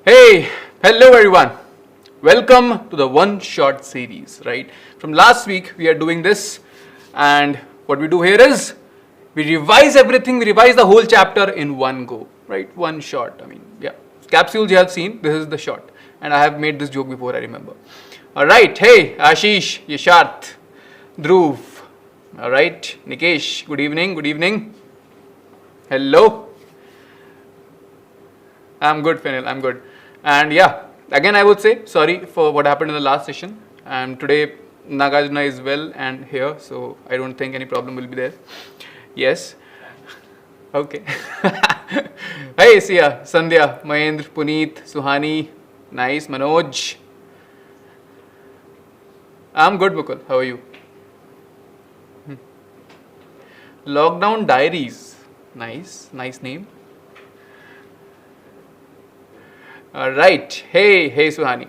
Hey, hello everyone. Welcome to the one shot series, right? From last week we are doing this, and what we do here is we revise everything, we revise the whole chapter in one go, right? One shot. I mean, yeah. Capsules you have seen, this is the shot. And I have made this joke before, I remember. Alright, hey, Ashish, Yasharth, Dhruv. Alright, Nikesh, good evening, good evening. Hello. I'm good, Fenil, I'm good. And yeah, again I would say sorry for what happened in the last session. And today Nagarjuna is well and here, so I don't think any problem will be there. Yes. Okay. Hey, Sia, Sandhya, Mahendra, Puneet, Suhani, nice, Manoj. I'm good, Mukul. How are you? Lockdown Diaries. Nice, nice name. Alright, hey Suhani.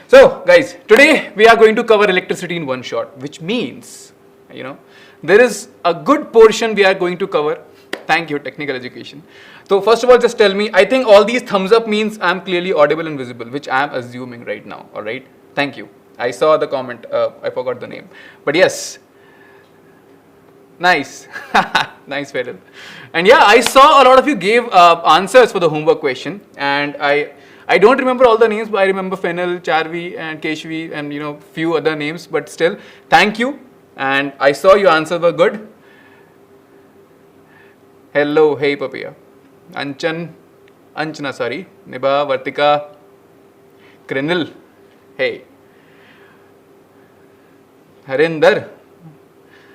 So guys, today we are going to cover electricity in one shot, which means, there is a good portion we are going to cover. Thank you, technical education. So first of all, just tell me, I think all these thumbs up means I am clearly audible and visible, which I am assuming right now, alright? Thank you. I saw the comment, I forgot the name. But yes, nice, nice Fedel. And yeah, I saw a lot of you gave answers for the homework question, and I don't remember all the names, but I remember Fenil, Charvi and Keshvi and few other names, but still, thank you. And I saw your answers were good. Hello, hey Papaya. Anchana, sorry. Niba, Vartika, Krinil, hey. Harinder.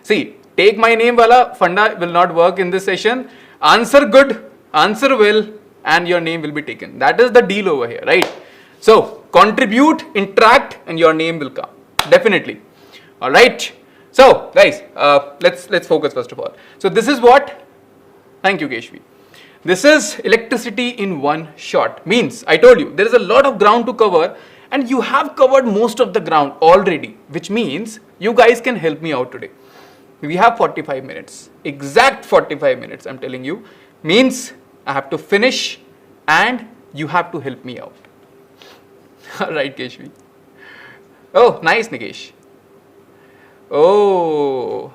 See, take my name wala funda will not work in this session. Answer good, answer well, and your name will be taken. That is the deal over here, right? So contribute, interact, and your name will come definitely. All right. So guys, let's focus first of all. So this is what. Thank you, Keshvi. This is electricity in one shot. Means I told you there is a lot of ground to cover, and you have covered most of the ground already. Which means you guys can help me out today. We have 45 minutes, exact 45 minutes. I'm telling you, means I have to finish and you have to help me out. Alright, Keshvi. Oh, nice, Nikesh. Oh,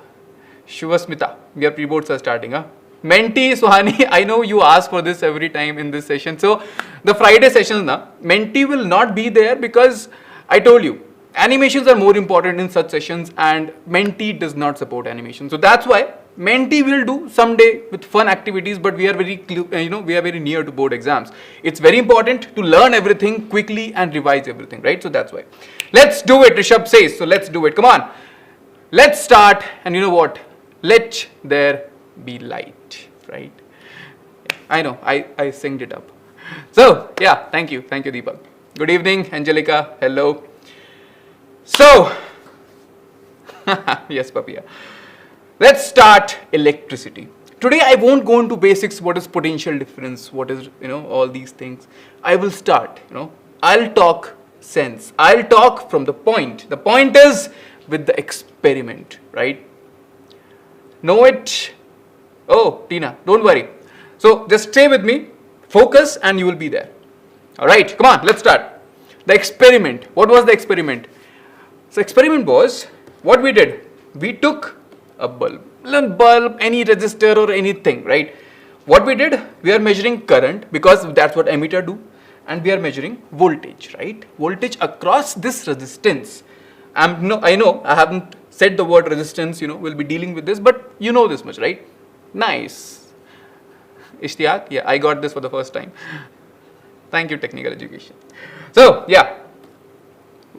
Shuvasmita, your pre-boards are starting, huh? Menti, Suhani, I know you ask for this every time in this session. So, the Friday sessions, Menti will not be there because I told you, animations are more important in such sessions and Menti does not support animation. So, that's why Menti will do someday with fun activities, but we are very, we are very near to board exams. It's very important to learn everything quickly and revise everything, right? So that's why. Let's do it, Rishabh says. So let's do it. Come on. Let's start. And you know what? Let there be light, right? I know, I synced it up. So yeah, thank you. Thank you, Deepak. Good evening, Angelica. Hello. So, yes, Papia. Let's start electricity. Today I won't go into basics, what is potential difference, what is, all these things. I will start, I'll talk sense. I'll talk from the point. The point is with the experiment, right? Know it? Oh, Tina, don't worry. So just stay with me, focus and you will be there. Alright, come on, let's start. The experiment. What was the experiment? So experiment was, what we did, we took a bulb, any resistor or anything, right? What we did, we are measuring current because that's what emitter do, and we are measuring voltage, right? Voltage across this resistance. I know I haven't said the word resistance, we'll be dealing with this, but you know this much, right? Nice. Ishtiaq, yeah, I got this for the first time. Thank you, technical education. So, yeah.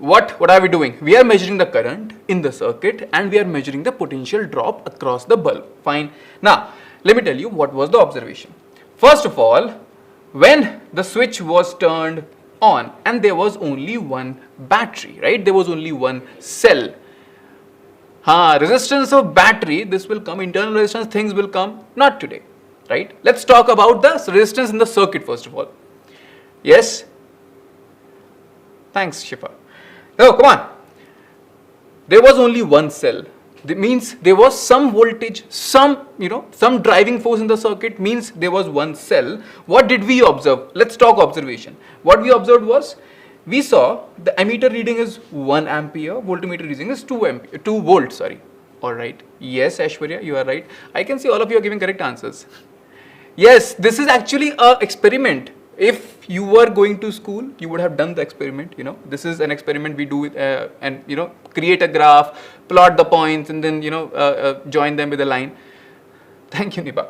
What are we doing? We are measuring the current in the circuit and we are measuring the potential drop across the bulb. Fine. Now, let me tell you what was the observation. First of all, when the switch was turned on and there was only one battery, right? There was only one cell. Resistance of battery, this will come, internal resistance, things will come, not today, right? Let's talk about the resistance in the circuit first of all. Yes? Thanks, Shifa. Oh, come on. There was only one cell. That means there was some voltage, some driving force in the circuit, means there was one cell. What did we observe? Let's talk observation. What we observed was, we saw the ammeter reading is 1 ampere, voltmeter reading is 2 volts, sorry. Alright, yes Aishwarya, you are right. I can see all of you are giving correct answers. Yes, this is actually a experiment. If you were going to school, you would have done the experiment. This is an experiment we do, and create a graph, plot the points, and then join them with a line. Thank you, Nipa.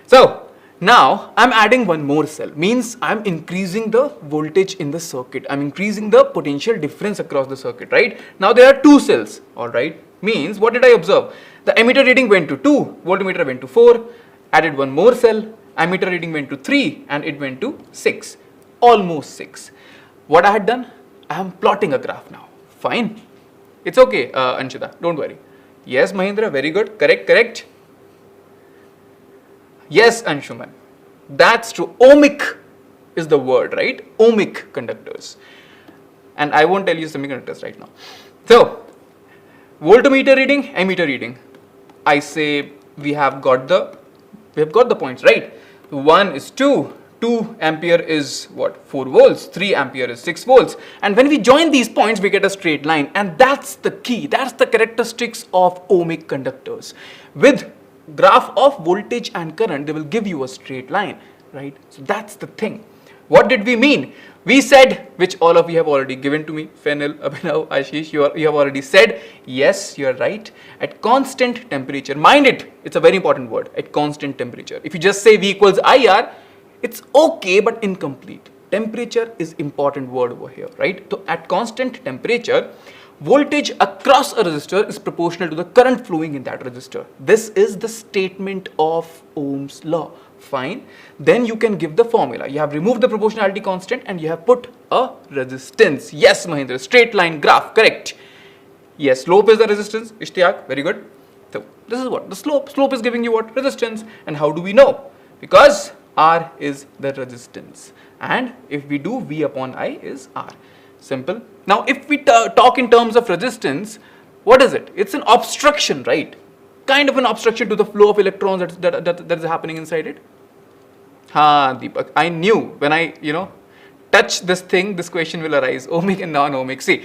So now I'm adding one more cell, means I'm increasing the voltage in the circuit. I'm increasing the potential difference across the circuit, right? Now there are 2 cells, all right? Means what did I observe? The ammeter reading went to 2, voltmeter went to 4, added one more cell, ammeter reading went to 3 and it went to 6, almost 6. What I had done? I am plotting a graph now. Fine. It's okay, Anshita, don't worry. Yes, Mahindra, very good. Correct. Yes, Anshuman, that's true. Ohmic is the word, right? Ohmic conductors. And I won't tell you semiconductors right now. So, voltmeter reading, ammeter reading. I say we have got the points, right? 1 is 2, 2 ampere is what? 4 volts, 3 ampere is 6 volts. And when we join these points, we get a straight line. And that's the key, that's the characteristics of ohmic conductors. With graph of voltage and current, they will give you a straight line, right? So that's the thing. What did we mean? We said, which all of you have already given to me, Fenil, Abhinav, Ashish, you have already said, yes, you are right. At constant temperature, mind it, it's a very important word, at constant temperature. If you just say V equals IR, it's okay, but incomplete. Temperature is important word over here, right? So at constant temperature, voltage across a resistor is proportional to the current flowing in that resistor. This is the statement of Ohm's law. Fine. Then you can give the formula. You have removed the proportionality constant and you have put a resistance. Yes, Mahindra, straight line graph, correct. Yes, slope is the resistance. Ishtiyaq, very good. So this is what? The slope. Slope is giving you what? Resistance. And how do we know? Because R is the resistance. And if we do, V upon I is R. Simple. Now, if we talk in terms of resistance, what is it? It's an obstruction, right? Kind of an obstruction to the flow of electrons that is happening inside it. Deepak, I knew when I, touch this thing, this question will arise. Ohmic and non-ohmic. See,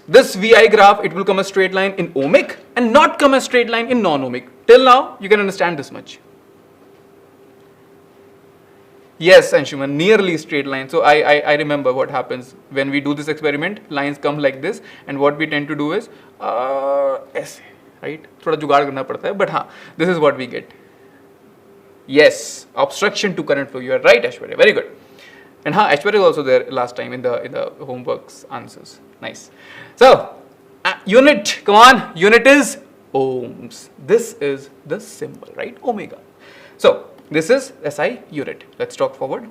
this VI graph, it will come a straight line in ohmic and not come a straight line in non-ohmic. Till now, you can understand this much. Yes, Anshuman, nearly straight line. So I remember what happens when we do this experiment. Lines come like this, and what we tend to do is ऐसे, right? थोड़ा जुगाड़ करना पड़ता है, but हाँ, this is what we get. Yes, obstruction to current flow. You are right, Aishwarya. Very good. And Aishwarya is also there last time in the homework's answers. Nice. So unit, come on. Unit is ohms. This is the symbol, right? Omega. So this is SI unit. Let's talk forward.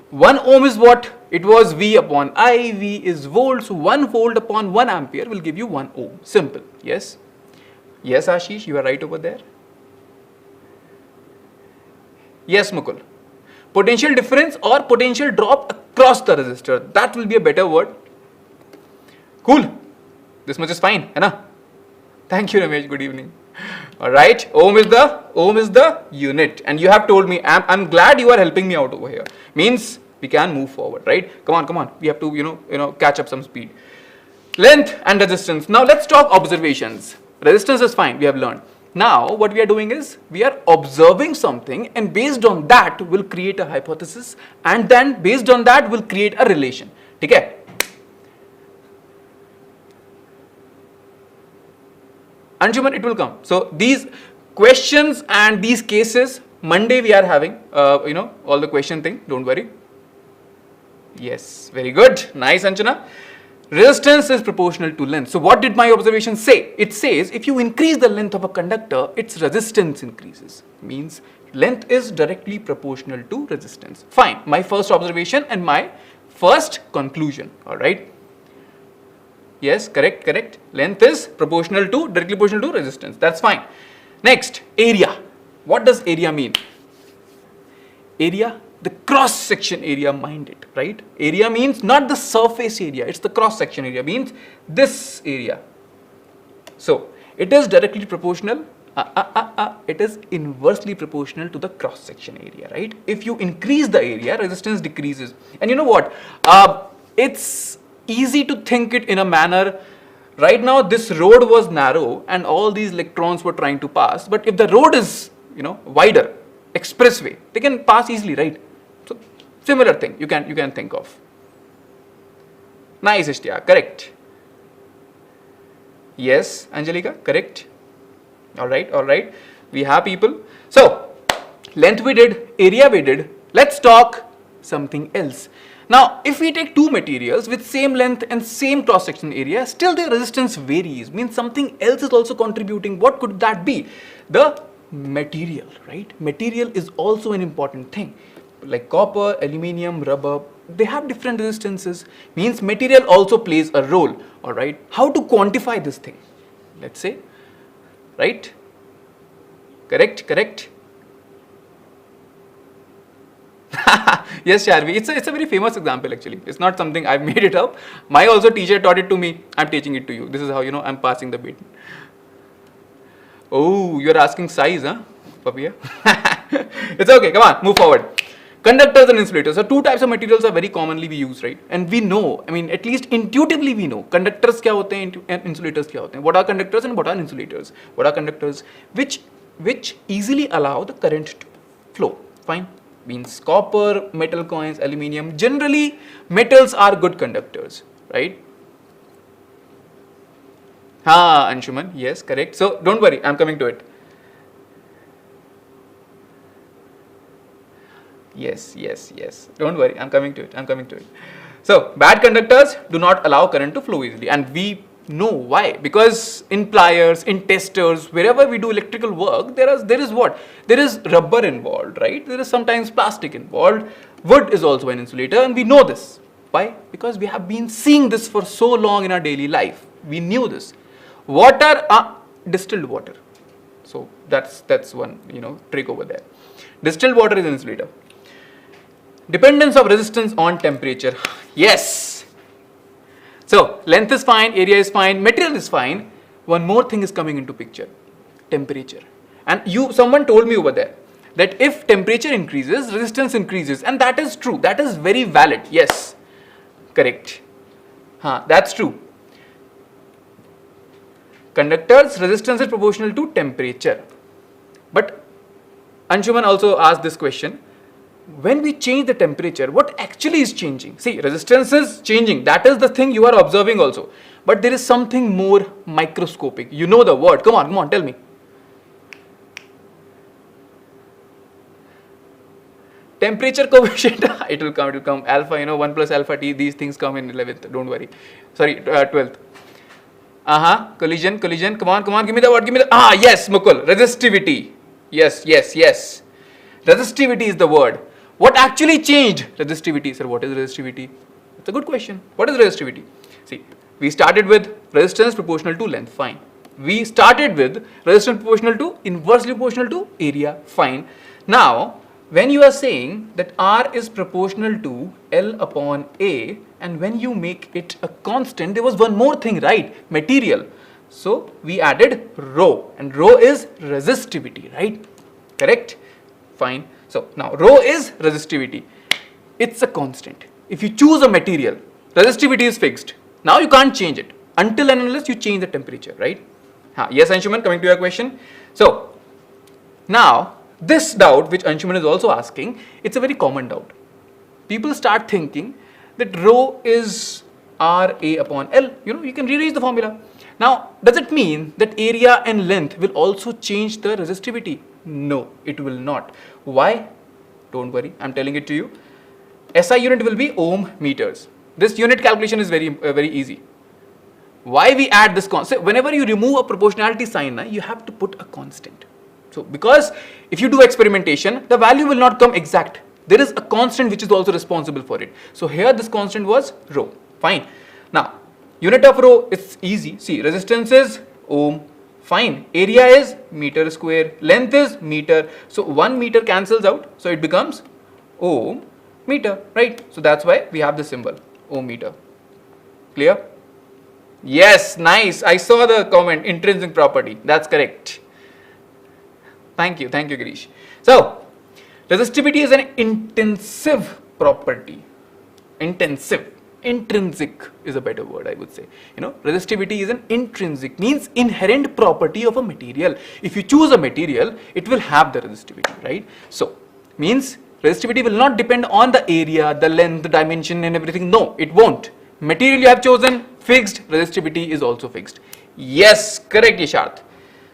1 ohm is what? It was V upon I. V is volts. So 1 volt upon 1 ampere will give you 1 ohm. Simple. Yes. Yes, Ashish, you are right over there. Yes, Mukul. Potential difference or potential drop across the resistor. That will be a better word. Cool. This much is fine, hai na? Thank you, Ramesh. Good evening. All right. Ohm is the unit, and you have told me. I'm glad you are helping me out over here. Means we can move forward, right? Come on. We have to catch up some speed. Length and resistance. Now let's talk observations. Resistance is fine. We have learned. Now what we are doing is we are observing something, and based on that we'll create a hypothesis, and then based on that we'll create a relation. Okay? Anshuman, it will come. So these questions and these cases, Monday we are having, all the question thing. Don't worry. Yes, very good. Nice, Anjana. Resistance is proportional to length. So what did my observation say? It says if you increase the length of a conductor, its resistance increases. Means length is directly proportional to resistance. Fine. My first observation and my first conclusion. All right. Yes, correct. Length is directly proportional to resistance. That's fine. Next, area. What does area mean? Area, the cross section area, mind it, right? Area means not the surface area, it's the cross section area, means this area. So It is directly proportional. It is inversely proportional to the cross section area, right? If you increase the area, resistance decreases. And you know what? It's easy to think it in a manner. Right now, this road was narrow and all these electrons were trying to pass. But if the road is, wider, expressway, they can pass easily, right? So similar thing you can think of. Nice, Ishtiya, correct. Yes, Angelica, correct. All right. We have people. So length we did, area we did. Let's talk something else. Now, if we take two materials with same length and same cross section area, still their resistance varies. Means something else is also contributing. What could that be? The material, right? Material is also an important thing. Like copper, aluminium, rubber, they have different resistances. Means material also plays a role. All right. How to quantify this thing? Let's say, right? Correct. Yes, Sharvi. It's a very famous example actually. It's not something I've made it up. My also teacher taught it to me. I'm teaching it to you. This is how I'm passing the baton. Oh, you're asking size, huh? Papiya? It's okay. Come on, move forward. Conductors and insulators. So two types of materials are very commonly we use, right? And we know, at least intuitively we know conductors kya hote hain and insulators kya hote hain. What are conductors and what are insulators? What are conductors? Which easily allow the current to flow. Fine. Means copper, metal coins, aluminium. Generally, metals are good conductors, right? Anshuman, yes, correct. So don't worry, I'm coming to it. Yes. Don't worry, I'm coming to it. So bad conductors do not allow current to flow easily, and we know why. Because in pliers, in testers, wherever we do electrical work, there is what? There is rubber involved, right? There is sometimes plastic involved. Wood is also an insulator, and we know this. Why? Because we have been seeing this for so long in our daily life. We knew this. Water, distilled water. So that's one trick over there. Distilled water is an insulator. Dependence of resistance on temperature. Yes. So length is fine, area is fine, material is fine. One more thing is coming into picture. Temperature. And someone told me over there that if temperature increases, resistance increases. And that is true. That is very valid. Yes. Correct. That's true. Conductors' resistance is proportional to temperature. But Anshuman also asked this question. When we change the temperature, what actually is changing? See, resistance is changing. That is the thing you are observing also. But there is something more microscopic. You know the word. Come on, tell me. Temperature coefficient, it will come. Alpha, 1 plus alpha t, these things come in 11th. Don't worry. Sorry, 12th. Collision. Come on, give me the word. Yes, Mukul. Resistivity. Yes. Resistivity is the word. What actually changed? Resistivity. Sir, what is resistivity? It's a good question. What is resistivity? See, we started with resistance proportional to length. Fine. We started with resistance proportional to inversely proportional to area. Fine. Now, when you are saying that R is proportional to L upon A, and when you make it a constant, there was one more thing, right? Material. So we added rho, and rho is resistivity, right? Correct? Fine. So now rho is resistivity. It's a constant. If you choose a material, resistivity is fixed. Now you can't change it until and unless you change the temperature, right? Yes, Anshuman, coming to your question. So now this doubt which Anshuman is also asking, it's a very common doubt. People start thinking that rho is RA upon L. You can rearrange the formula. Now, does it mean that area and length will also change the resistivity? No, it will not. Why? Don't worry, I'm telling it to you. SI unit will be ohm meters. This unit calculation is very easy. Why we add this constant? Whenever you remove a proportionality sign, you have to put a constant. So, because if you do experimentation, the value will not come exact. There is a constant which is also responsible for it. So, here this constant was rho. Fine. Now, unit of rho is easy. See, resistance is ohm. Fine. Area is meter square. Length is meter. So 1 meter cancels out. So it becomes ohm meter, right? So that's why we have the symbol ohm meter. Clear? Yes, nice. I saw the comment, intrinsic property. That's correct. Thank you, Girish. So, resistivity is an intensive property. Intensive. Intrinsic is a better word, I would say. Resistivity is an intrinsic, means inherent property of a material. If you choose a material, it will have the resistivity, right? So, means resistivity will not depend on the area, the length, the dimension and everything. No, it won't. Material you have chosen, fixed, resistivity is also fixed. Yes, correct, Yasharth.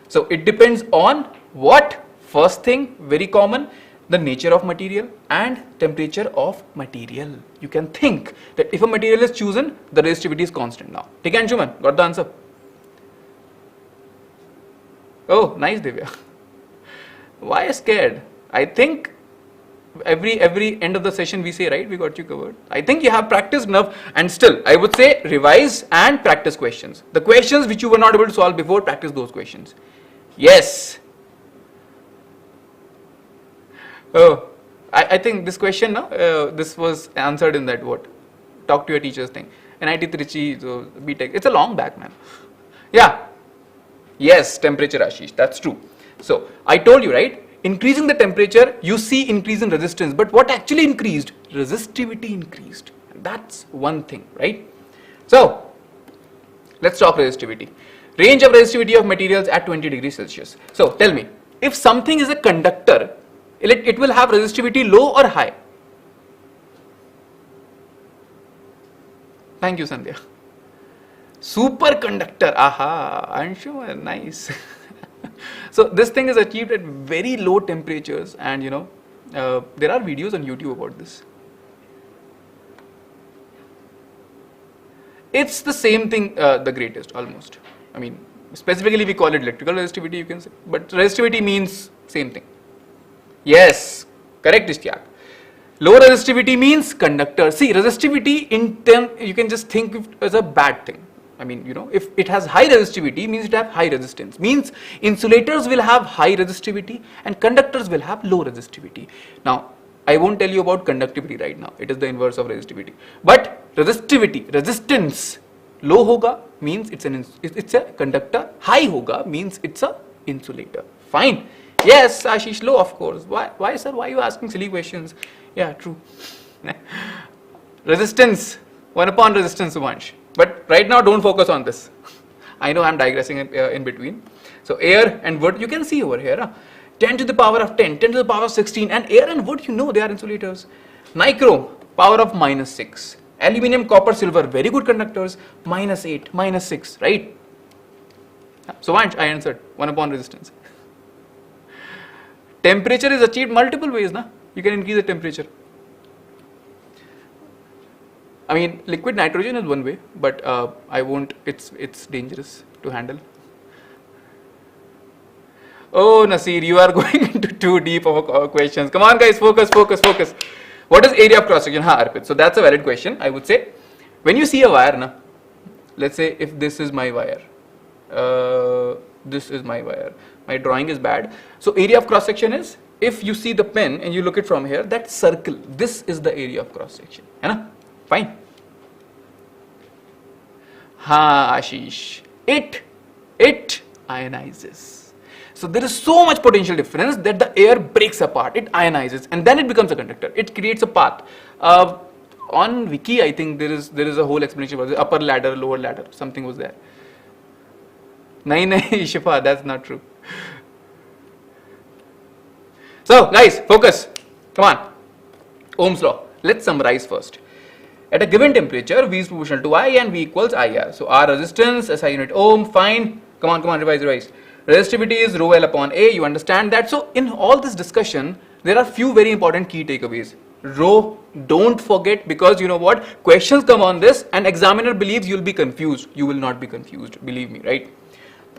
So, it depends on what? First thing, very common, the nature of material and temperature of material. You can think that if a material is chosen, the resistivity is constant now. Take Anshuman, got the answer? Oh, nice, Divya. Why are you scared? I think every end of the session we say, right, we got you covered. I think you have practiced enough, and still I would say revise and practice questions. The questions which you were not able to solve before, practice those questions. Yes. Oh, I think this question, this was answered in that what? Talk to your teachers thing. NIT Trichy, so BTech. It's a long back, man. Yeah. Yes, temperature, Ashish. That's true. So, I told you, right? Increasing the temperature, you see increase in resistance. But what actually increased? Resistivity increased. That's one thing, right? So, let's talk resistivity. Range of resistivity of materials at 20 degrees Celsius. So, tell me, if something is a conductor, it will have resistivity low or high? Thank you, Sandhya. Superconductor. Aha, I'm sure. Nice. So this thing is achieved at very low temperatures, and there are videos on YouTube about this. It's the same thing, the greatest almost. I mean, specifically we call it electrical resistivity, you can say, but resistivity means same thing. Yes, correct, Ishtyak. Low resistivity means conductor. See, resistivity in term, you can just think of it as a bad thing. I mean, if it has high resistivity, means it has high resistance. Means insulators will have high resistivity and conductors will have low resistivity. Now, I won't tell you about conductivity right now. It is the inverse of resistivity. But resistance, low hoga means it's a conductor. High hoga means it's a insulator. Fine. Yes, Ashish, low, of course. Why, sir? Why are you asking silly questions? Yeah, true. Resistance, 1 upon resistance, Vansh. But right now, don't focus on this. I know I'm digressing in between. So, air and wood, you can see over here. 10 to the power of 10, 10 to the power of 16. And air and wood, they are insulators. Nicro, power of -6. Aluminium, copper, silver, very good conductors. -8, -6, right? So, Vansh, I answered 1 upon resistance. Temperature is achieved multiple ways, na? You can increase the temperature. I mean, liquid nitrogen is one way, but I won't. It's dangerous to handle. Oh, Nasir, you are going into too deep of questions. Come on, guys, focus. What is area of cross section? Arpit. So that's a valid question. I would say, when you see a wire, na, let's say if this is my wire, this is my wire. My drawing is bad. So area of cross section is, if you see the pen and you look it from here, that circle, this is the area of cross section. Hai fine. Ashish. It ionizes. So there is so much potential difference that the air breaks apart. It ionizes and then it becomes a conductor. It creates a path. On Wiki, I think there is a whole explanation about the upper ladder, lower ladder. Something was there. Nahi, Shifa, that's not true. So, guys, focus. Come on. Ohm's law. Let's summarize first. At a given temperature, V is proportional to I and V equals IR. So, R resistance, SI unit ohm, fine. Come on, revise. Resistivity is rho L upon A. You understand that? So, in all this discussion, there are few very important key takeaways. Rho, don't forget, because you know what? Questions come on this and examiner believes you'll be confused. You will not be confused. Believe me, right?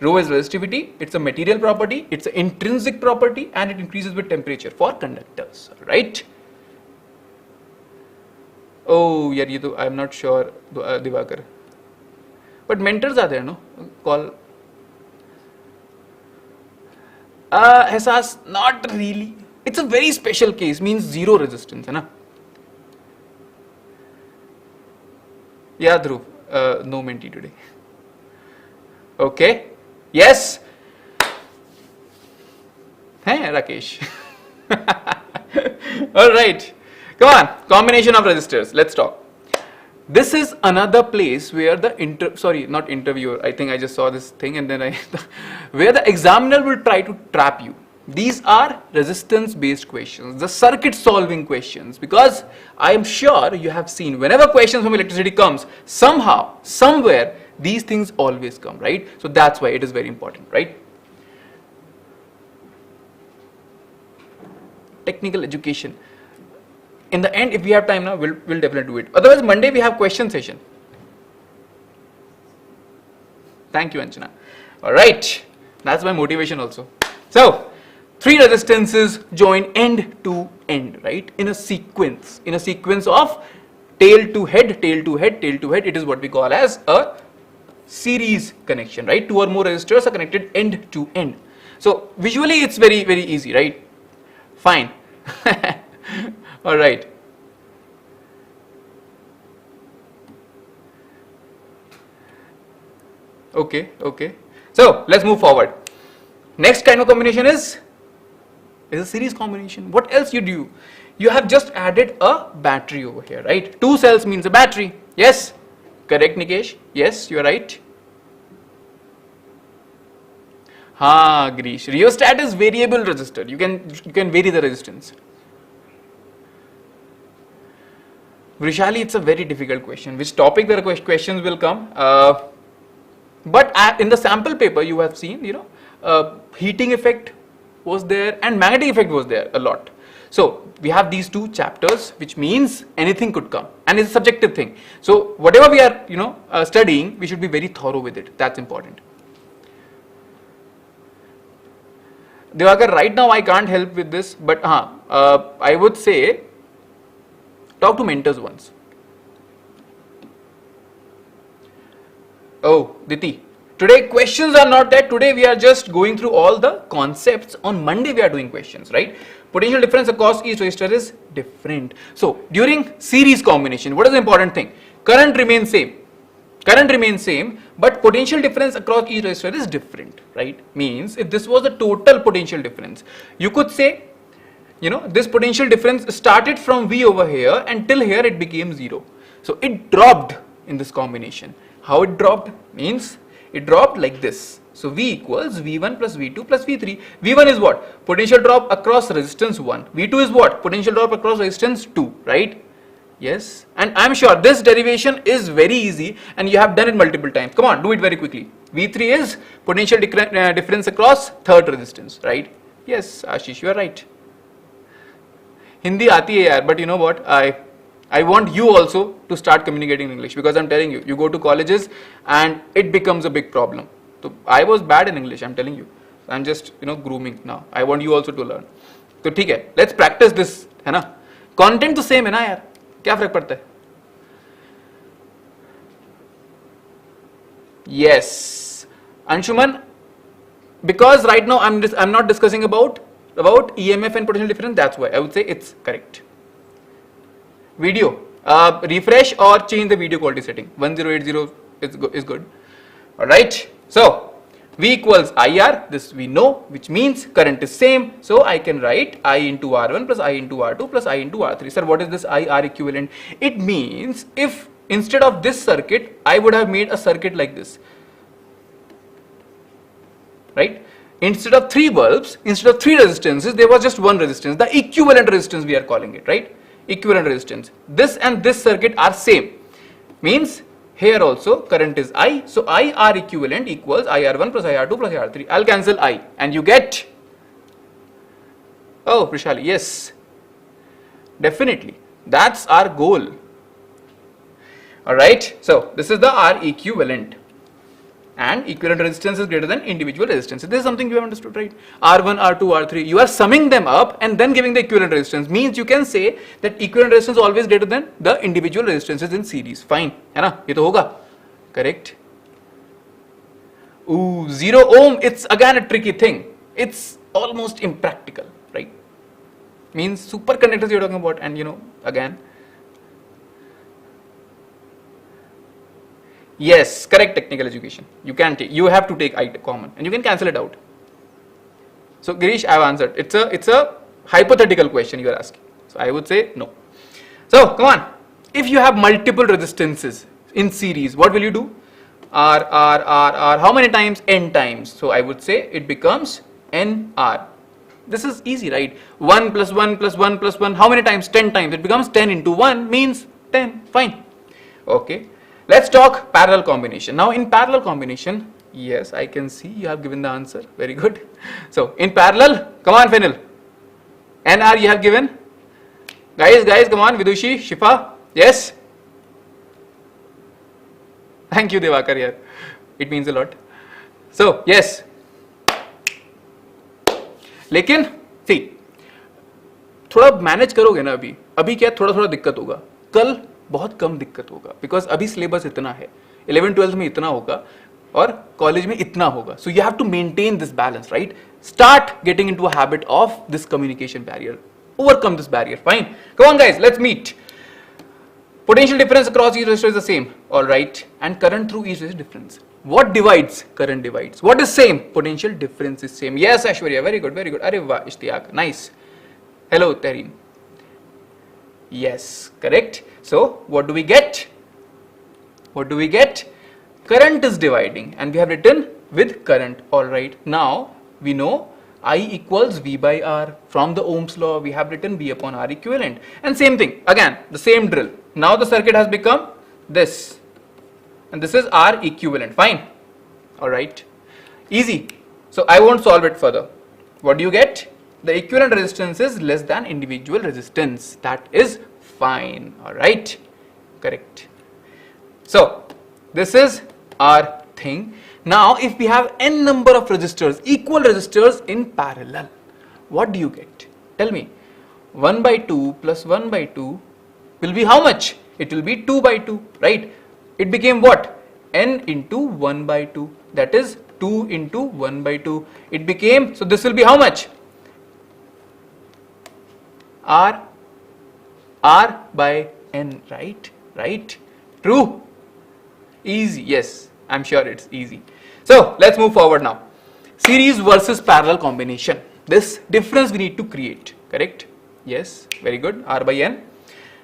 Rho is resistivity, it's a material property, it's an intrinsic property, and it increases with temperature for conductors, right? Oh, yeah, I'm not sure, Divakar. But mentors are there, no? Call. Hesas, not really. It's a very special case, means zero resistance, hai? Yeah, Dhruv, no mentee today. Okay. Yes. Hey, Rakesh. All right. Come on. Combination of resistors. Let's talk. This is another place where the not interviewer, I think I just saw this thing and then where the examiner will try to trap you. These are resistance based questions, the circuit solving questions, because I am sure you have seen whenever questions from electricity comes, somehow, somewhere, these things always come, right? So that's why it is very important, right? Technical education. In the end, if we have time now, we'll definitely do it. Otherwise, Monday we have question session. Thank you, Anjana. All right, that's my motivation also. So, 3 resistances join end to end, right? In a sequence of tail to head, tail to head, tail to head. It is what we call as a series connection, right? 2 or more resistors are connected end to end. So, visually, it's very, very easy, right? Fine. All right. Okay. So let's move forward. Next kind of combination is a series combination. What else you do? You have just added a battery over here, right? 2 cells means a battery. Yes. Correct, Nikesh. Yes, you are right. Grish. Rheostat is variable resistor. You can vary the resistance. Vrishali, it's a very difficult question. Which topic the questions will come? But in the sample paper, you have seen, heating effect was there and magnetic effect was there a lot. So we have these 2 chapters, which means anything could come, and it's a subjective thing. So whatever we are, studying, we should be very thorough with it. That's important. Devakar, right now I can't help with this, but I would say talk to mentors once. Oh, Diti. Today questions are not that. Today we are just going through all the concepts. On Monday we are doing questions, right? Potential difference across each resistor is different. So during series combination, what is the important thing? Current remains same. Current remains same, but potential difference across each resistor is different, right? Means if this was the total potential difference, you could say, this potential difference started from V over here and till here it became 0. So it dropped in this combination. How it dropped? Means it dropped like this. So V equals V1 plus V2 plus V3. V1 is what? Potential drop across resistance 1. V2 is what? Potential drop across resistance 2, right? Yes. And I'm sure this derivation is very easy and you have done it multiple times. Come on, do it very quickly. V3 is potential difference across third resistance, right? Yes, Ashish, you are right. Hindi aati hai yaar, but you know what? I want you also to start communicating in English, because I'm telling you, you go to colleges and it becomes a big problem. So I was bad in English, I'm telling you. I'm just grooming now. I want you also to learn. So ठीक है, let's practice this, है ना? Content तो same है ना यार? क्या फर्क पड़ता है? Yes, Anshuman, because right now I'm not discussing about EMF and potential difference. That's why I would say it's correct. Video, refresh or change the video quality setting. 1080 is good. All right. So V equals IR. This we know, which means current is same. So I can write I into R1 plus I into R2 plus I into R3. Sir, what is this IR equivalent? It means if instead of this circuit, I would have made a circuit like this, right? Instead of 3 bulbs, instead of 3 resistances, there was just 1 resistance. The equivalent resistance we are calling it, right? Equivalent resistance. This and this circuit are same. Means here also current is I. So IR equivalent equals IR1 plus IR2 plus IR3. I'll cancel I and you get. Oh, Prishali, yes. Definitely. That's our goal. Alright. So this is the R equivalent. And equivalent resistance is greater than individual resistance. This is something you have understood, right? R1, R2, R3. You are summing them up and then giving the equivalent resistance. Means you can say that equivalent resistance is always greater than the individual resistances in series. Fine. है ना? ये तो होगा. Correct. Ooh, 0 ohm. It's again a tricky thing. It's almost impractical, right? Means superconductors you're talking about, and again. Yes, correct technical education. You can take, you have to take I common and you can cancel it out. So Girish, I have answered. It's a hypothetical question you are asking. So I would say no. So come on. If you have multiple resistances in series, what will you do? R, how many times? N times. So I would say it becomes NR. This is easy, right? 1 plus 1 plus 1 plus 1. How many times? 10 times. It becomes 10 into 1 means 10. Fine. Okay. Let's talk parallel combination. Now in parallel combination, yes, I can see you have given the answer. Very good. So in parallel, come on Fenil. NR you have given. Guys, come on. Vidushi, Shifa. Yes. Thank you Devakar here. It means a lot. So yes. लेकिन सी थोड़ा manage करोगे ना अभी क्या थोड़ा दिक्कत होगा, कल बहुत कम दिक्कत होगा, बिकॉज अभी सिलेबस इतना है, 11-12 में इतना होगा और कॉलेज में इतना होगा. So you have to maintain this balance, right? Start getting into a habit of this communication barrier, overcome this barrier. Fine, come on guys, let's meet. Potential difference across each resistor is the same, all right, and current through each resistor is different. What divides? Current divides. What is same? Potential difference is same. Yes, Ashwarya, very good. Arey wah, Ishtiyaq, nice. Hello, Tareen. Yes, correct. So, what do we get? What do we get? Current is dividing, and we have written with current, all right. Now, we know I equals V by R. From the Ohm's law, we have written V upon R equivalent. And same thing, again, the same drill. Now the circuit has become this. And this is R equivalent. Fine. Alright. Easy. So I won't solve it further. What do you get? The equivalent resistance is less than individual resistance. That is fine. Alright. Correct. So this is our thing. Now if we have n number of resistors, equal resistors in parallel, what do you get? Tell me. 1 by 2 plus 1 by 2 will be how much? It will be 2 by 2, right? It became what? N into 1 by 2. That is 2 into 1 by 2. It became, so this will be how much? R by N, right? Right? True? Easy, yes. I'm sure it's easy. So let's move forward now. Series versus parallel combination. This difference we need to create, correct? Yes, very good. R by N.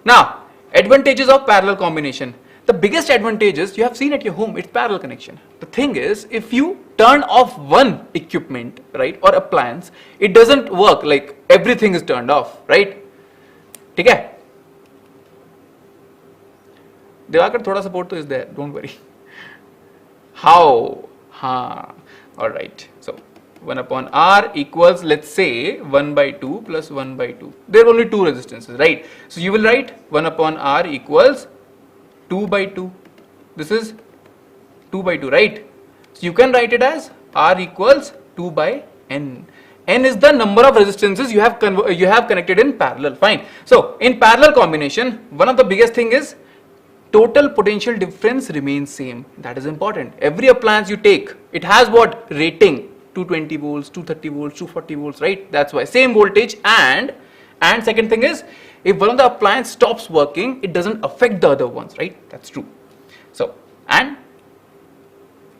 Now, advantages of parallel combination. The biggest advantage is, you have seen at your home, it's parallel connection. The thing is, if you turn off one equipment, right, or appliance, it doesn't work, like everything is turned off, right? Okay? Devakar, thoda support to is there, don't worry. How? Alright, so 1 upon R equals, let's say 1 by 2 plus 1 by 2. There are only two resistances, right? So you will write 1 upon R equals 2 by 2. This is 2 by 2, right? So you can write it as R equals 2 by N. N is the number of resistances you have connected in parallel. Fine. So in parallel combination, one of the biggest thing is total potential difference remains same. That is important. Every appliance you take, it has what? Rating. 220 volts, 230 volts, 240 volts, right? That's why same voltage. And second thing is, if one of the appliance stops working, it doesn't affect the other ones, right? That's true. So, and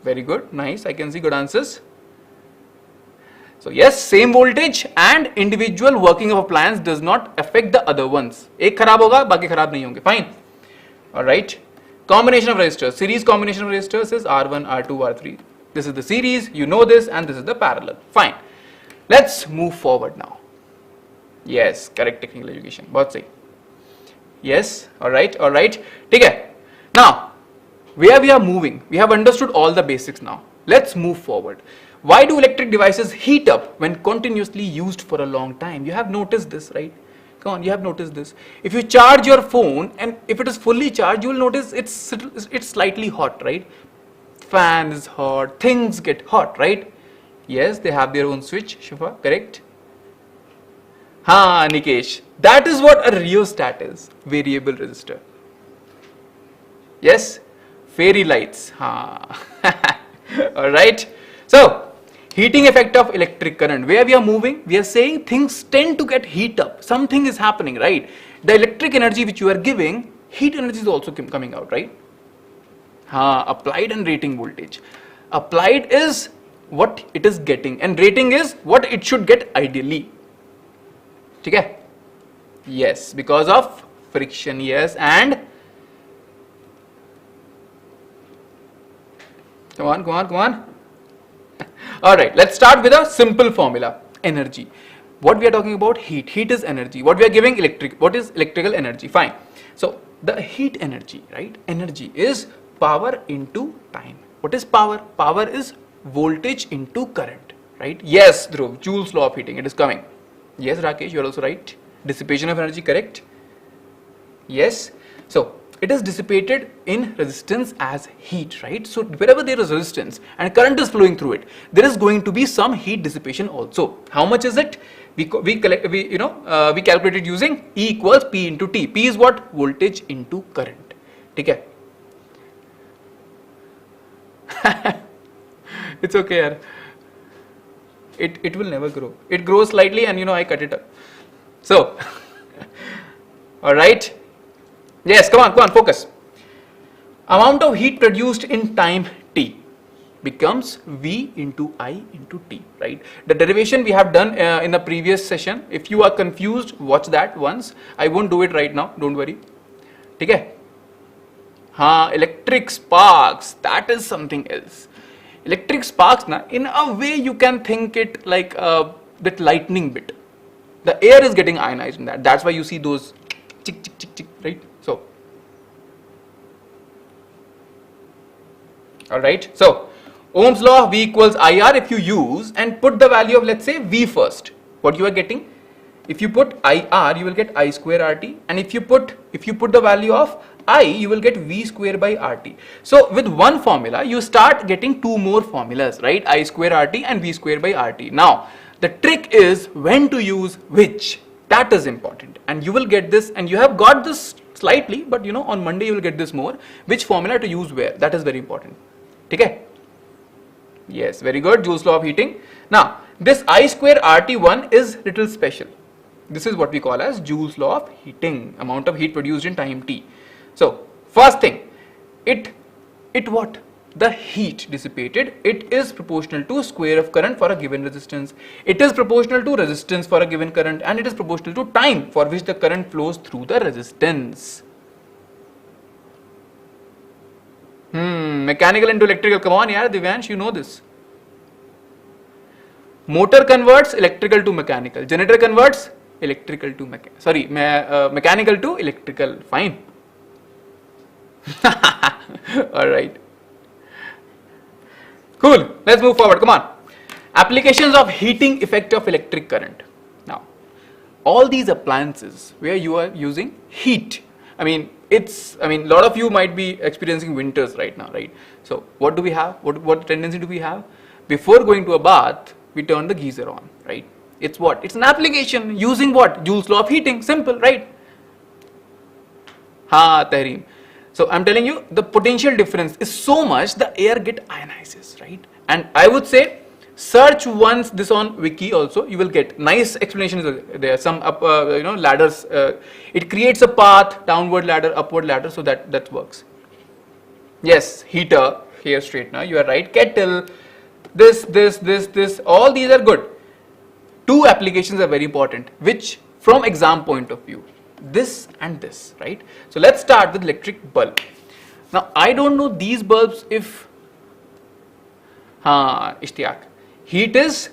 very good, nice, I can see good answers. So yes, same voltage and individual working of appliance does not affect the other ones. Ek kharab hoga, baki kharab nahi honge. Fine. Alright. Combination of resistors. Series combination of resistors is R1, R2, R3. This is the series, you know this, and this is the parallel. Fine. Let's move forward now. Yes, correct technical education. Bahut sahi. Yes, alright. Take hai. Now, where we are moving, we have understood all the basics now. Let's move forward. Why do electric devices heat up when continuously used for a long time? You have noticed this, right? Come on, you have noticed this. If you charge your phone and if it is fully charged, you will notice it's slightly hot, right? Fan is hot, things get hot, right? Yes, they have their own switch, Shifa, correct? Nikesh, that is what a rheostat is, variable resistor. Yes, fairy lights. Alright, so heating effect of electric current. Where we are moving, we are saying things tend to get heat up. Something is happening, right? The electric energy which you are giving, heat energy is also coming out, right? Applied and rating voltage. Applied is what it is getting and rating is what it should get ideally. Okay? Yes, because of friction. Yes, and come on. All right, let's start with a simple formula. Energy. What we are talking about? Heat. Heat is energy. What we are giving? Electric. What is electrical energy? Fine. So the heat energy, right? Energy is power into time. What is power? Power is voltage into current, right? Yes, Dhruv. Joule's law of heating. It is coming. Yes, Rakesh, you are also right. Dissipation of energy, correct? Yes. So it is dissipated in resistance as heat, right? So wherever there is resistance and current is flowing through it, there is going to be some heat dissipation also. How much is it? We calculated using E equals P into T. P is what? Voltage into current. Okay. It's okay, yaar. It will never grow. It grows slightly, and I cut it up. So, all right. Yes, come on, focus. Amount of heat produced in time t becomes V into I into T, right? The derivation we have done in the previous session. If you are confused, watch that once. I won't do it right now, don't worry. Okay? Electric sparks, that is something else. Electric sparks, in a way you can think it like that lightning bit. The air is getting ionized in that. That's why you see those tick, tick, tick, tick, right? So, alright. So, Ohm's law, V equals IR if you use and put the value of, let's say, V first. What you are getting? If you put IR, you will get I square RT, and if you put the value of I, you will get V square by RT. So with one formula, you start getting two more formulas, right? I square RT and V square by RT. Now, the trick is when to use which. That is important, and you will get this, and you have got this slightly, but on Monday you will get this more. Which formula to use where? That is very important. Okay? Yes, very good. Joule's law of heating. Now, this I square RT1 is little special. This is what we call as Joule's law of heating, amount of heat produced in time t. So, first thing, it what? The heat dissipated, it is proportional to square of current for a given resistance. It is proportional to resistance for a given current, and it is proportional to time for which the current flows through the resistance. Mechanical into electrical, come on yaar, Divyansh, you know this. Motor converts electrical to mechanical. Generator converts electrical to mechanical to electrical. Fine. Alright. Cool. Let's move forward. Come on. Applications of heating effect of electric current. Now, all these appliances where you are using heat. A lot of you might be experiencing winters right now, right? So, what do we have? What tendency do we have? Before going to a bath, we turn the geyser on, right? It's what? It's an application using what? Joule's law of heating. Simple, right? Tahreem. So I'm telling you, the potential difference is so much the air get ionizes, right? And I would say, search once this on wiki also. You will get nice explanations there. Some ladders. It creates a path, downward ladder, upward ladder, so that works. Yes, heater, hair straightener. You are right. Kettle. This. All these are good. Two applications are very important, which from exam point of view, this and this, right? So let's start with electric bulb. Now I don't know these bulbs if Ishtiaq. Heat is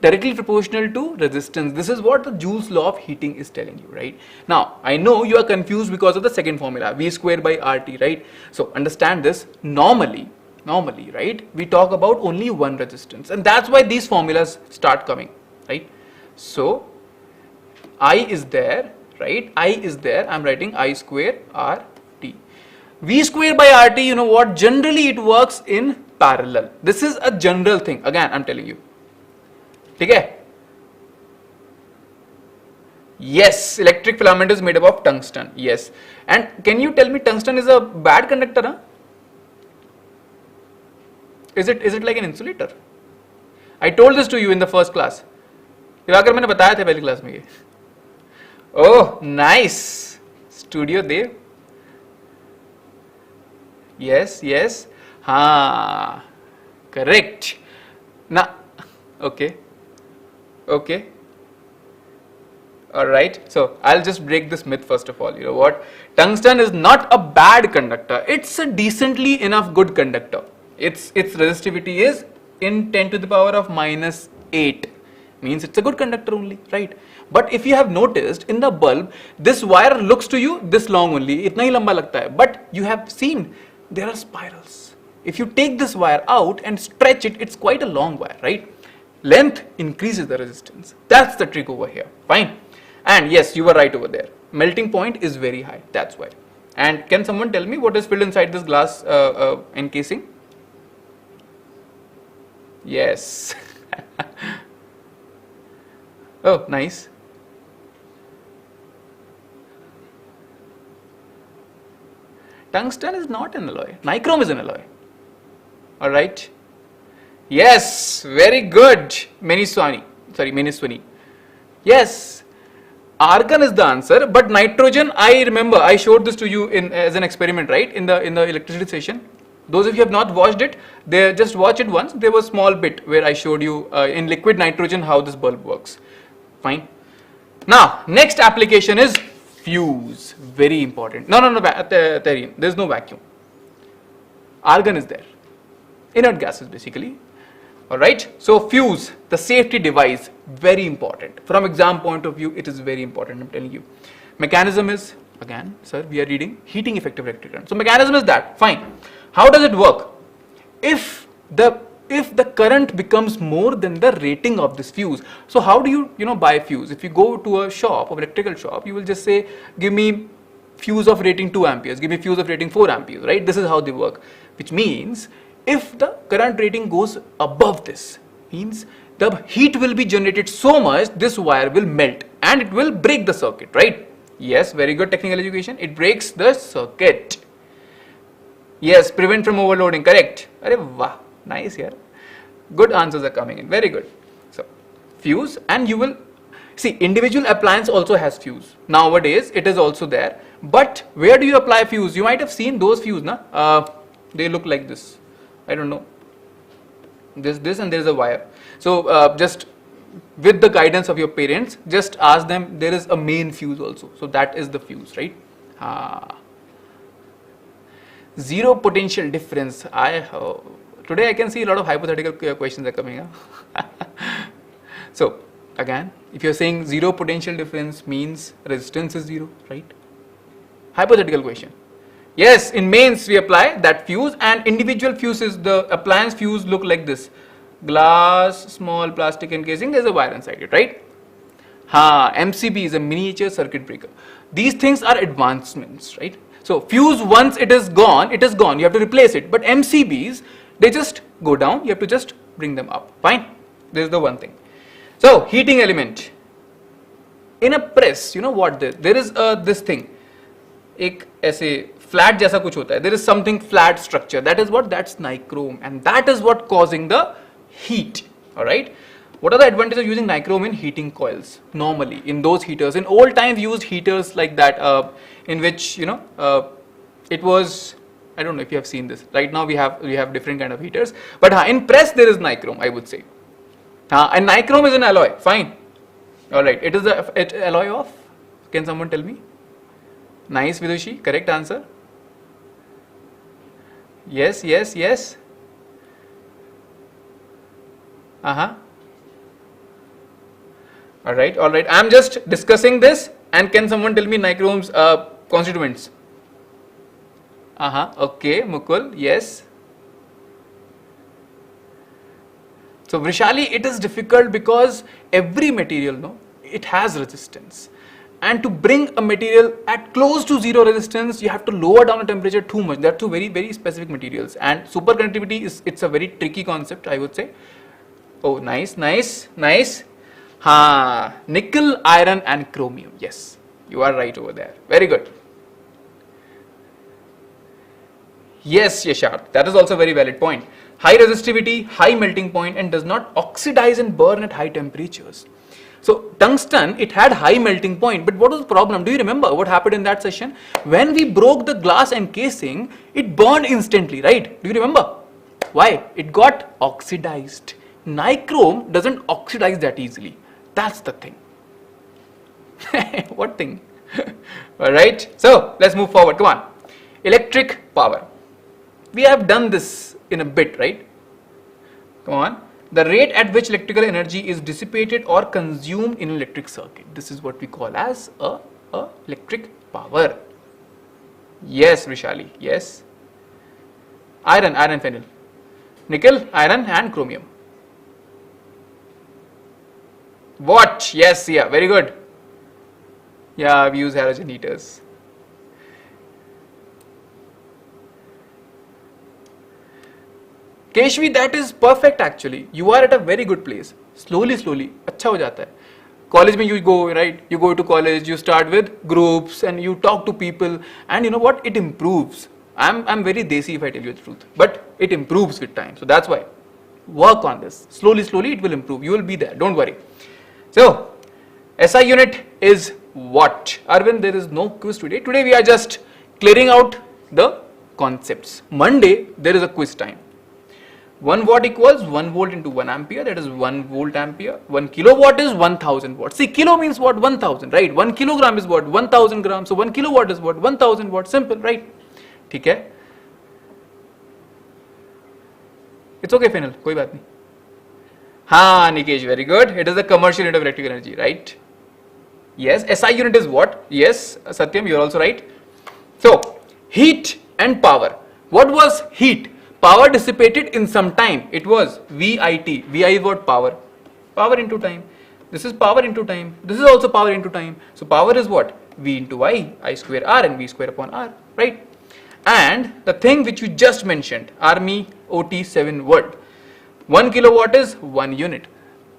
directly proportional to resistance. This is what the Joule's law of heating is telling you, right? Now I know you are confused because of the second formula, V square by RT, right? So understand this. Normally, right, we talk about only one resistance, and that's why these formulas start coming, right? So I is there, right? I is there. I'm writing I square RT. V square by RT, you know what? Generally it works in parallel. This is a general thing. Again, I'm telling you. Okay? Yes, electric filament is made up of tungsten. Yes. And can you tell me tungsten is a bad conductor? Huh? Is it like an insulator? I told this to you in the first class. Diwakar मैंने बताया था पहली class में ये. Oh, nice. Studio Dev. Yes, yes. Ha. Correct. Now, okay. Okay. Alright. So, I'll just break this myth first of all. You know what? Tungsten is not a bad conductor. It's a decently enough good conductor. Its resistivity is in 10 to the power of minus 8. Means it's a good conductor only, right? But if you have noticed in the bulb, this wire looks to you this long only, itna hi lamba lagta hai. But you have seen there are spirals. If you take this wire out and stretch it, it's quite a long wire, right? Length increases the resistance. That's the trick over here. Fine. And yes, you were right over there. Melting point is very high. That's why. And can someone tell me what is filled inside this glass encasing? Yes. Oh, nice. Tungsten is not an alloy. Nichrome is an alloy. Alright. Yes, very good. Meniswani. Yes. Argon is the answer, but nitrogen, I remember I showed this to you in as an experiment, right? In the electricity session. Those of you have not watched it, they just watch it once. There was a small bit where I showed you in liquid nitrogen how this bulb works. Fine. Now, next application is fuse. Very important. No, Terine, there is no vacuum. Argon is there. Inert gases basically. Alright. So, fuse, the safety device, very important. From exam point of view, it is very important, I am telling you. Mechanism is, again, sir, we are reading heating effective electric current. So, mechanism is that. Fine. How does it work? If the current becomes more than the rating of this fuse, so how do you buy fuse? If you go to a shop, of electrical shop, you will just say, give me fuse of rating 2 amperes, give me fuse of rating 4 amperes, right? This is how they work, which means if the current rating goes above this, means the heat will be generated so much, this wire will melt and it will break the circuit, right? Yes, very good technical education. It breaks the circuit. Yes, prevent from overloading, correct. Arey wah, nice here. Good answers are coming in, very good. So, fuse, and you will see individual appliance also has fuse. Nowadays, it is also there. But where do you apply fuse? You might have seen those fuse, na? They look like this. I don't know. This and there is a wire. So, just with the guidance of your parents, just ask them, there is a main fuse also. So, that is the fuse, right? Zero potential difference. Today I can see a lot of hypothetical questions are coming up. So, again, if you are saying zero potential difference means resistance is zero, right? Hypothetical question. Yes, in mains we apply that fuse, and individual fuses, the appliance fuse look like this. Glass, small plastic encasing, there is a wire inside it, right? MCB is a miniature circuit breaker. These things are advancements, right? So, fuse, once it is gone, you have to replace it. But MCBs, they just go down, you have to just bring them up. Fine. This is the one thing. So, heating element. In a press, you know what there is this thing. एक ऐसे flat जैसा कुछ होता है. There is something flat structure. That is what? That's nichrome, and that is what causing the heat. Alright. What are the advantages of using nichrome in heating coils? Normally, in those heaters, in old times, we used heaters like that, in which it was. I don't know if you have seen this. Right now, we have different kind of heaters, but in press there is nichrome, I would say. And nichrome is an alloy. Fine. All right. It is an alloy of. Can someone tell me? Nice, Vidushi. Correct answer. Yes. All right. I'm just discussing this, and can someone tell me nichrome's constituents? Okay, Mukul. Yes. So, Vrishali, it is difficult because every material, it has resistance. And to bring a material at close to zero resistance, you have to lower down the temperature too much. They are two very, very specific materials. And superconductivity it's a very tricky concept, I would say. Oh, nice. Nickel, iron and chromium. Yes, you are right over there. Very good. Yes, Yasharth, that is also a very valid point. High resistivity, high melting point, and does not oxidize and burn at high temperatures. So tungsten, it had high melting point, but what was the problem? Do you remember what happened in that session? When we broke the glass encasing, it burned instantly, right? Do you remember? Why? It got oxidized. Nichrome doesn't oxidize that easily. That's the thing. What thing? Alright, so let's move forward. Come on. Electric power. We have done this in a bit, right? Come on. The rate at which electrical energy is dissipated or consumed in an electric circuit. This is what we call as a electric power. Yes, Vishali. Yes. Iron, phenol. Nickel, iron and chromium. What? Yes, yeah, very good. Yeah, we use halogen heaters. Keshvi, that is perfect actually. You are at a very good place. Slowly, अच्छा हो जाता है. College में you go, right? You go to college, you start with groups and you talk to people, and you know what? It improves. I'm very desi if I tell you the truth, but it improves with time. So that's why. Work on this. Slowly it will improve. You will be there. Don't worry. So, SI unit is what? Arvind, there is no quiz today. Today we are just clearing out the concepts. Monday, there is a quiz time. 1 watt equals 1 volt into 1 ampere, that is 1 volt ampere. 1 kilowatt is 1000 watts. See, kilo means what? 1000, right? 1 kilogram is what? 1000 grams. So 1 kilowatt is what? 1000 watts. Simple, right? ठीक है? It's okay, Fenil. कोई बात नहीं. हाँ, Nikesh, very good. It is the commercial unit of electrical energy, right? Yes. SI unit is what? Yes, Satyam, you are also right. So, heat and power. What was heat? Power dissipated in some time. It was VIT. VI is what? Power. Power into time. This is power into time. This is also power into time. So, power is what? V into I square R and V square upon R, right? And the thing which you just mentioned, Army OT 7 word. 1 kilowatt is 1 unit.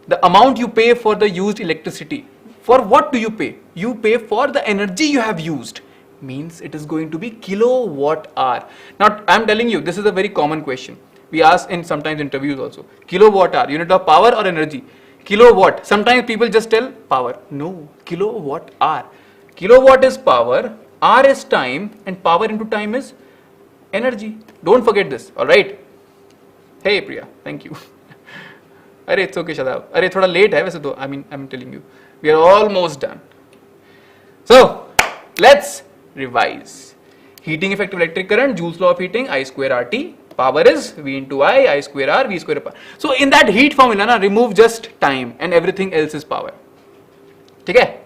The amount you pay for the used electricity. For what do you pay? You pay for the energy you have used. Means it is going to be kilowatt hour. Now I am telling you, this is a very common question. We ask in sometimes interviews also. Kilowatt hour, unit of power or energy? Kilowatt. Sometimes people just tell power. No, kilowatt hour. Kilowatt is power, R is time, and power into time is energy. Don't forget this, alright? Hey Priya, thank you. Arey, it's okay Shadab. Arey, thoda late hai वैसे तो, I'm telling you. We are almost done. So, let's revise. Heating effect of electric current, Joule's law of heating, I square RT. Power is V into I square R, V square power. So, in that heat formula, na, remove just time and everything else is power. Okay?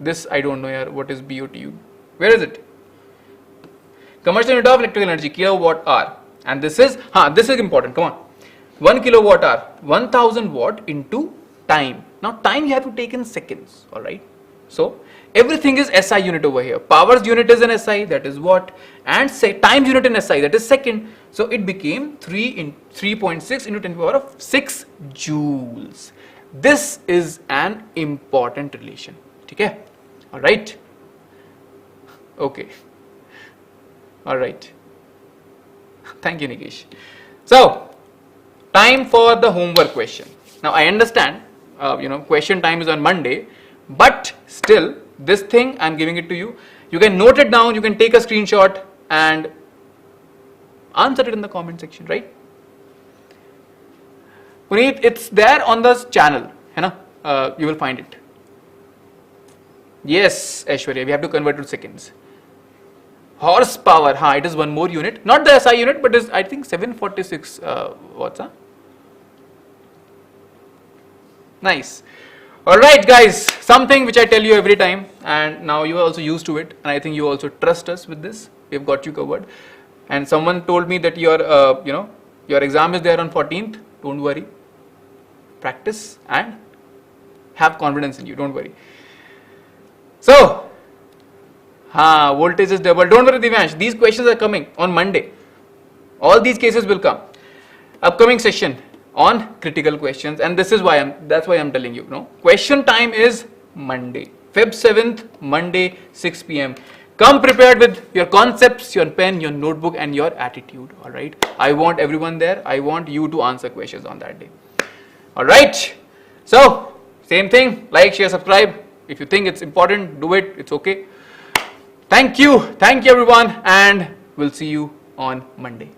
This I don't know yaar, what is BOTU? Where is it? Commercial unit of electrical energy, kilowatt hour. And this is important, come on. 1 kilowatt hour, 1000 watt into time. Now time you have to take in seconds, alright? So everything is SI unit over here. Power's unit is in SI, that is watt, and say time's unit in SI, that is second. So it became 3.6 into 10 to the power of 6 joules. This is an important relation. Okay? Alright? Okay. Alright. Thank you, Nikesh. So, time for the homework question. Now I understand, question time is on Monday, but still this thing I am giving it to you. You can note it down, you can take a screenshot and answer it in the comment section, right? Puneet, it's there on the channel, you will find it. Yes, Aishwarya, we have to convert to seconds. Horsepower, it is one more unit, not the SI unit, but is I think 746 watts. Nice. Alright guys, something which I tell you every time, and now you are also used to it, and I think you also trust us with this. We have got you covered. And someone told me that your your exam is there on 14th. Don't worry. Practice and have confidence in you. Don't worry. So, voltage is double. Don't worry, Divyansh. These questions are coming on Monday. All these cases will come. Upcoming session on critical questions, and this is why that's why I'm telling you. Question time is Monday, Feb 7th, Monday, 6 p.m. Come prepared with your concepts, your pen, your notebook, and your attitude. All right. I want everyone there. I want you to answer questions on that day. All right. So, Same thing, like, share, subscribe. If you think it's important, do it. It's okay. Thank you everyone, and we'll see you on Monday.